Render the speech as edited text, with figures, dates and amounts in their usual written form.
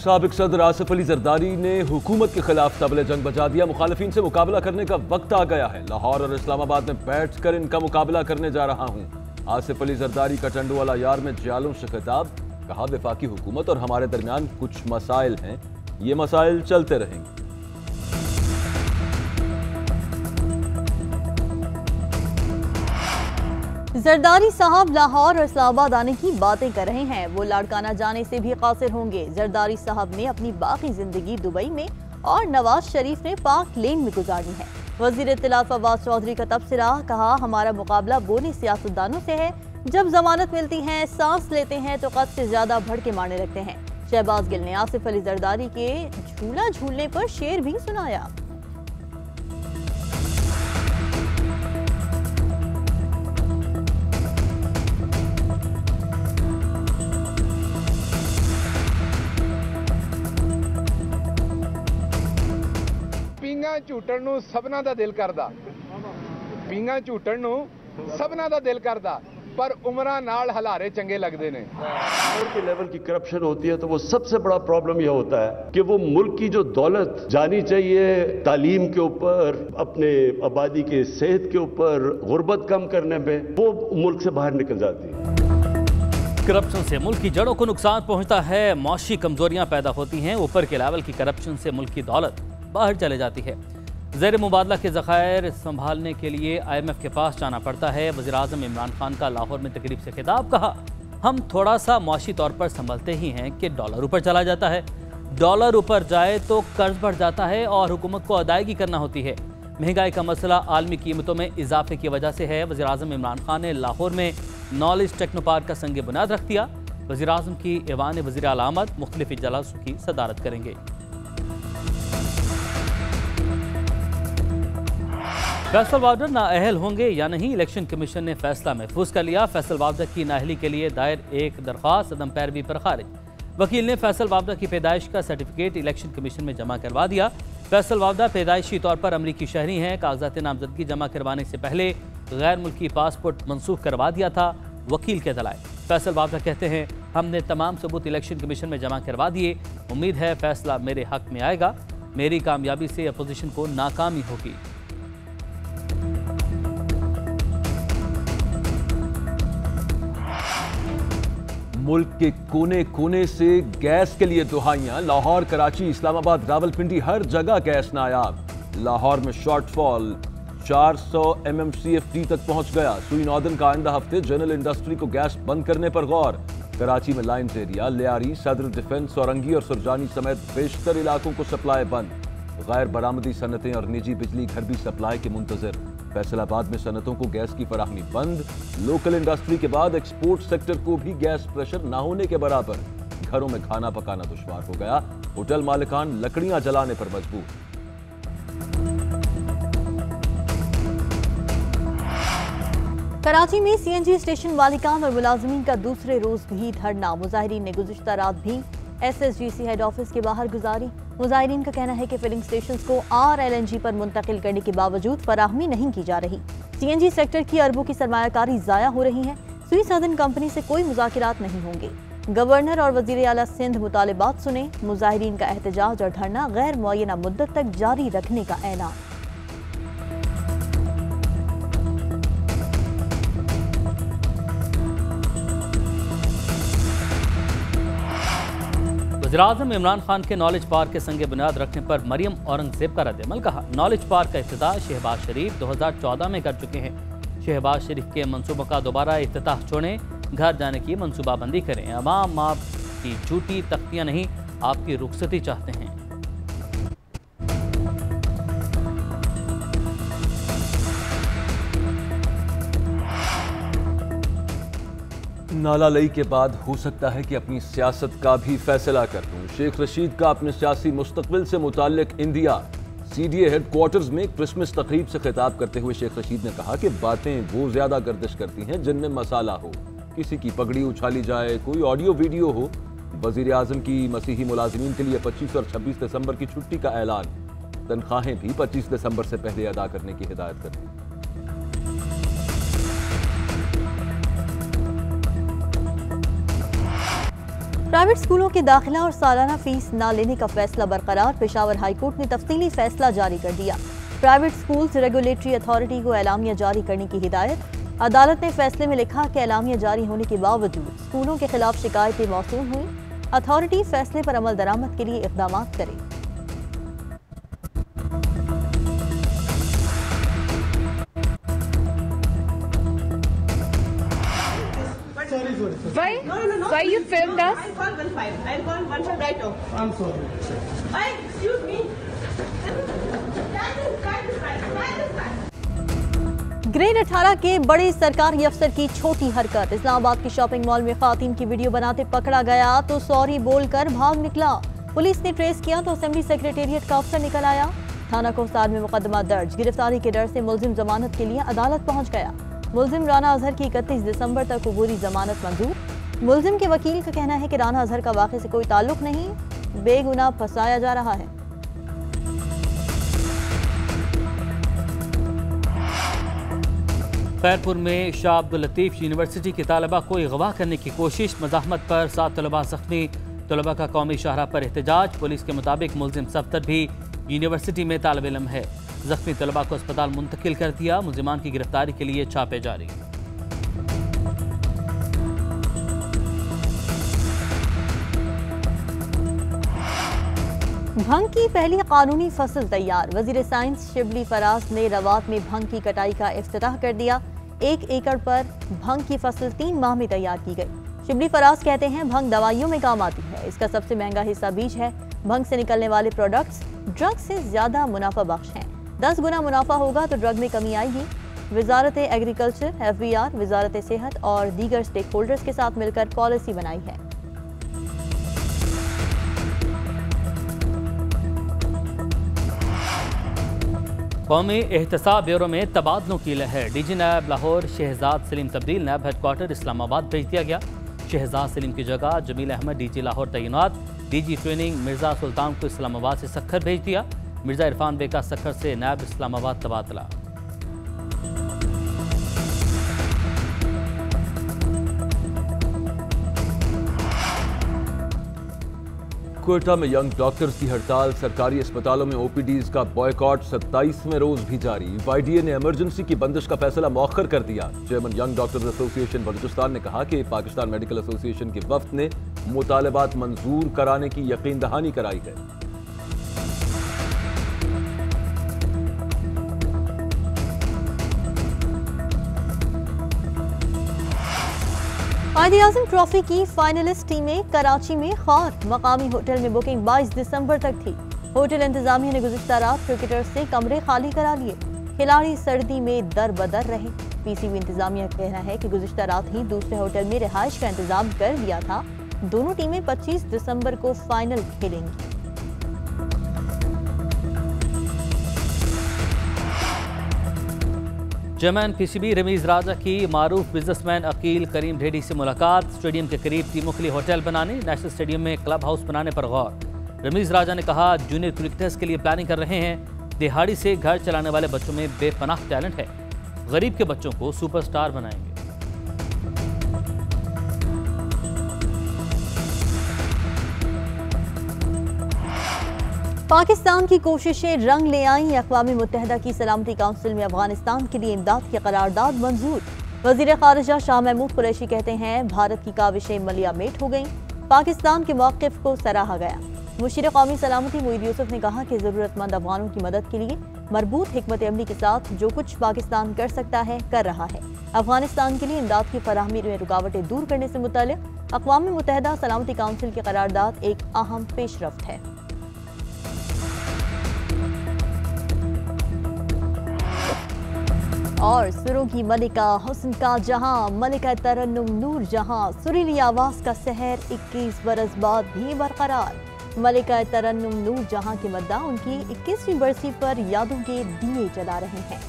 साबिक सदर आसिफ अली जरदारी ने हुकूमत के खिलाफ तबले जंग बजा दिया। मुखालिफिन से मुकाबला करने का वक्त आ गया है। लाहौर और इस्लामाबाद में बैठकर इनका मुकाबला करने जा रहा हूं। आसिफ अली जरदारी का टंडुवाला यार में जियालों से खिताब। कहा, वफाकी हुकूमत और हमारे दरमियान कुछ मसाइल हैं, ये मसाइल चलते रहेंगे। जरदारी साहब लाहौर और इस्लामाबाद आने की बातें कर रहे हैं। वो लाड़काना जाने से भी कासिर होंगे। जरदारी साहब ने अपनी बाकी जिंदगी दुबई में और नवाज शरीफ ने पाक लेन में गुजारनी है। वजीर इत्तलात फवाद चौधरी का तबसरा। कहा, हमारा मुकाबला बोने सियासतदानों से है। जब जमानत मिलती है, सांस लेते हैं तो कद से ज्यादा भड़के मारने लगते हैं। शहबाज गिल ने आसिफ अली जरदारी के झूला झूलने पर शेर भी सुनाया। ਪੀਂਘਾਂ ਝੂਟਣ ਨੂੰ ਸਭਨਾ ਦਾ ਦਿਲ ਕਰਦਾ, ਪੀਂਘਾਂ ਝੂਟਣ ਨੂੰ ਸਭਨਾ ਦਾ ਦਿਲ ਕਰਦਾ, पर उमरा नाल हलारे चंगे लगते हैं। और के लेवल की करप्शन होती है तो वो सबसे बड़ा प्रॉब्लम यह होता है कि वो मुल्क की जो दौलत जानी चाहिए तालीम के ऊपर, अपने आबादी के सेहत के ऊपर, गुर्बत कम करने में, वो मुल्क से बाहर निकल जाती है। करप्शन से मुल्क की जड़ों को नुकसान पहुंचता है, मौशी कमजोरियां पैदा होती हैं। ऊपर के लेवल की करप्शन से मुल्क की दौलत बाहर चले जाती है। ज़ेर मुबादला के ज़खायर संभालने के लिए IMF के पास जाना पड़ता है। वज़ीर आज़म इमरान खान का लाहौर में तकरीब से खिताब। कहा, हम थोड़ा सा मुआशी तौर पर संभलते ही हैं कि डॉलर ऊपर चला जाता है। डॉलर ऊपर जाए तो कर्ज बढ़ जाता है और हुकूमत को अदायगी करना होती है। महंगाई का मसला आलमी कीमतों में इजाफे की वजह से है। वज़ीर आज़म इमरान खान ने लाहौर में नॉलेज टेक्नो पार्क का संग बुनियाद रख दिया। वज़ीर आज़म की ऐवान वज़ीर आला आमद मुख्तलिफ इजलासों की सदारत करेंगे। फैसल वावडर नाअहल होंगे या नहीं, इलेक्शन कमीशन ने फैसला महफूज कर लिया। फैसल वावडर की नाअहली के लिए दायर एक दरख्वास्त अदम पैरवी पर खारिज। वकील ने फैसल वावडर की पैदाइश का सर्टिफिकेट इलेक्शन कमीशन में जमा करवा दिया। फैसल वावडर पैदाइशी तौर पर अमरीकी शहरी हैं। कागजात नामजदगी जमा करवाने से पहले गैर मुल्की पासपोर्ट मनसूख करवा दिया था। वकील के दलाइल। फैसल वावडर कहते हैं, हमने तमाम सबूत इलेक्शन कमीशन में जमा करवा दिए। उम्मीद है फैसला मेरे हक में आएगा। मेरी कामयाबी से अपोजिशन को नाकामी होगी। मुल्क के कोने कोने से गैस के लिए दुहाइयां। लाहौर, कराची, इस्लामाबाद, रावलपिंडी, हर जगह गैस नायाब। लाहौर में शॉर्टफॉल 400 MMCFD तक पहुंच गया। सुई नॉर्दर्न का आइंदा हफ्ते जनरल इंडस्ट्री को गैस बंद करने पर गौर। कराची में लाइन्स एरिया, लियारी, सदर डिफेंस, औरंगी और सुरजानी समेत बेशतर इलाकों को सप्लाई बंद। गैर बरामदी सनतें और निजी बिजली घर भी सप्लाई के मुंतजर। फैसलाबाद में सनतों को गैस की फराहमी बंद। लोकल इंडस्ट्री के बाद एक्सपोर्ट सेक्टर को भी गैस प्रेशर ना होने के बराबर। घरों में खाना पकाना दुश्वार हो गया। होटल मालिकान लकड़ियां जलाने पर मजबूर। कराची में CNG स्टेशन मालिकान और मुलाजमीन का दूसरे रोज भी धरना। मुजाहिरीन ने गुज़िश्ता रात भी SSGC हेड ऑफिस के बाहर गुजारी। मुजाहिरीन का कहना है कि फिलिंग स्टेशन को RLNG पर मुंतकिल करने के बावजूद फराहमी नहीं की जा रही। CNG सेक्टर की अरबों की सरमायाकारी ज़ाया हो रही है। सुई सदन कंपनी से कोई मुज़ाकिरात नहीं होंगे। गवर्नर और वज़ीर आला सिंध मुतालिबात सुने। मुजाहिरीन का एहतजाज और धरना गैर मुअय्यना मुद्दत तक जारी रखने का ऐलान। वज़ीर-ए-आज़म इमरान खान के नॉलेज पार्क के संग बुनियाद रखने पर मरियम औरंगजेब का रद्द-ए-अमल। कहा, नॉलेज पार्क का इफ्तिताह शहबाज शरीफ 2014 में कर चुके हैं। शहबाज शरीफ के मंसूबों का दोबारा इफ्तिताह छोड़ें, घर जाने की मंसूबाबंदी करें। अवाम आपकी झूठी तख्तियां नहीं, आपकी रुखसती चाहते हैं। नाला लई के बाद हो सकता है कि अपनी सियासत का भी फैसला कर दूं। शेख रशीद का अपने सियासी मुस्तकबिल से मुताल्लिक इंडिया CDA हेडक्वार्टर्स में क्रिसमस तकरीब से खिताब करते हुए शेख रशीद ने कहा कि बातें वो ज्यादा गर्दिश करती हैं जिनमें मसाला हो। किसी की पगड़ी उछाली जाए, कोई ऑडियो वीडियो हो। वजीर आजम की मसीही मुलाजिमीन के लिए 25 और 26 दिसंबर की छुट्टी का ऐलान। तनख्वाहें भी 25 दिसंबर से पहले अदा करने की हिदायत कर दी। प्राइवेट स्कूलों के दाखिला और सालाना फीस न लेने का फैसला बरकरार। पेशावर हाईकोर्ट ने तफसीली फैसला जारी कर दिया। प्राइवेट स्कूल्स रेगुलेटरी अथॉरिटी को एलामिया जारी करने की हिदायत। अदालत ने फैसले में लिखा कि एलामिया जारी होने के बावजूद स्कूलों के खिलाफ शिकायतें मौसूल हुई। अथॉरिटी फैसले पर अमल दरामद के लिए इक़दाम करे। Why? Why you filmed us? I'll call 15. I'll call 15 right off. I'm sorry. Excuse me. Grade 18 के बड़े सरकारी अफसर की छोटी हरकत। इस्लामाबाद के शॉपिंग मॉल में खातिन की वीडियो बनाते पकड़ा गया तो सॉरी बोलकर भाग निकला। पुलिस ने ट्रेस किया तो असेंबली सेक्रेटेरिएट का अफसर निकल आया। थाना कोहसार में मुकदमा दर्ज। गिरफ्तारी के डर से मुलजिम जमानत के लिए अदालत पहुंच गया। मुलजिम राना अजहर की 31 दिसंबर तक अबूरी जमानत मंजूर। मुलजिम के वकील का कहना है कि राना अजहर का वाक़े से कोई ताल्लुक नहीं, बेगुनाह फंसाया जा रहा है। खैरपुर में शाह अब्दुल लतीफ यूनिवर्सिटी की तालबा को अगवा करने की कोशिश। मज़ाहमत पर 7 तलबा जख्मी। तलबा का कौमी शाहरा पर एहतजाज। पुलिस के मुताबिक मुलजिम सफ्तर भी यूनिवर्सिटी में तालिब इल्म है। जख्मी तलबा को अस्पताल मुंतकिल कर दिया। मुलजिमान की गिरफ्तारी के लिए छापे जारी। भंग की पहली कानूनी फसल तैयार। वजीर साइंस शिबली फराज ने रवात में भंग की कटाई का इफ्तिताह कर दिया। 1 एकड़ पर भंग की फसल 3 माह में तैयार की गई। शिबली फराज कहते हैं भंग दवाइयों में काम आती है। इसका सबसे महंगा हिस्सा बीज है। भंग से निकलने वाले प्रोडक्ट्स ड्रग से ज्यादा मुनाफा बख्श हैं। 10 गुना मुनाफा होगा तो ड्रग में कमी आएगी। वजारत एग्रीकल्चर, FBR, वजारत सेहत और दीगर स्टेक होल्डर्स के साथ मिलकर पॉलिसी बनाई है। कौमी एहतसाब ब्यूरो में तबादलों की लहर। डीजी नायब लाहौर शहजाद सलीम तब्दील। नायब हेडक्वार्टर इस्लामाबाद भेज दिया गया। शहजाद सलीम की जगह जमील अहमद डीजी लाहौर तैनात। डीजी ट्रेनिंग मिर्जा सुल्तान को इस्लामाबाद से सक्खर भेज दिया। मिर्जा इरफान बेग का सक्खर से नायब इस्लामाबाद तबादला। कोयटा में यंग डॉक्टर्स की हड़ताल। सरकारी अस्पतालों में OPDs का बॉयकॉट 27वें रोज भी जारी। YDA ने इमरजेंसी की बंदिश का फैसला मौखर कर दिया। Chairman young doctors association Balochistan ने कहा कि पाकिस्तान मेडिकल एसोसिएशन के वफ्द ने मुतालबात मंजूर कराने की यकीन दहानी कराई है। कायद-ए-आज़म ट्रॉफी की फाइनलिस्ट टीमें कराची में खार। मकामी होटल में बुकिंग 22 दिसंबर तक थी। होटल इंतजामिया ने गुज़िश्ता रात क्रिकेटर्स से कमरे खाली करा लिए। खिलाड़ी सर्दी में दर बदर रहे। PCB इंतजामिया का कहना है कि गुज़िश्ता रात ही दूसरे होटल में रिहाइश का इंतजाम कर लिया था। दोनों टीमें 25 दिसंबर को फाइनल खेलेंगी। चेयरमैन PCB रमीज राजा की मारूफ बिजनेसमैन अकील करीम ढेडी से मुलाकात। स्टेडियम के करीब टीमों के लिए होटल बनाने, नेशनल स्टेडियम में क्लब हाउस बनाने पर गौर। रमीज राजा ने कहा जूनियर क्रिकेटर्स के लिए प्लानिंग कर रहे हैं। दिहाड़ी से घर चलाने वाले बच्चों में बेपनाह टैलेंट है। गरीब के बच्चों को सुपरस्टार बनाएंगे। पाकिस्तान की कोशिशें रंग ले आईं। अक़वाम मुत्तहिदा की सलामती काउंसिल में अफगानिस्तान के लिए इमदाद की करारदाद मंजूर। वज़ीर ख़ारिजा शाह महमूद कुरैशी कहते हैं भारत की काविशें मलियामेट हो गईं। पाकिस्तान के मौक़िफ़ को सराहा गया। मुशीर कौमी सलामती मुईद यूसुफ ने कहा कि ज़रूरतमंद अफ़गानों की मदद के लिए मरबूत हिकमत अमली के साथ जो कुछ पाकिस्तान कर सकता है कर रहा है। अफगानिस्तान के लिए इमदाद की फराहमी में रुकावटें दूर करने से मुतल्लिक़ अक़वाम मुत्तहिदा सलामती काउंसिल की करारदाद एक अहम पेशरफ्त है। और सुरों की मलिका, हुस्न का जहां, मलिका तरन्नुम नूर जहां, सुरीली आवाज का सहर 21 बरस बाद भी बरकरार। मलिका तरन्नुम नूर जहां के मद्दा उनकी 21वीं बरसी पर यादों के दिए जला रहे हैं।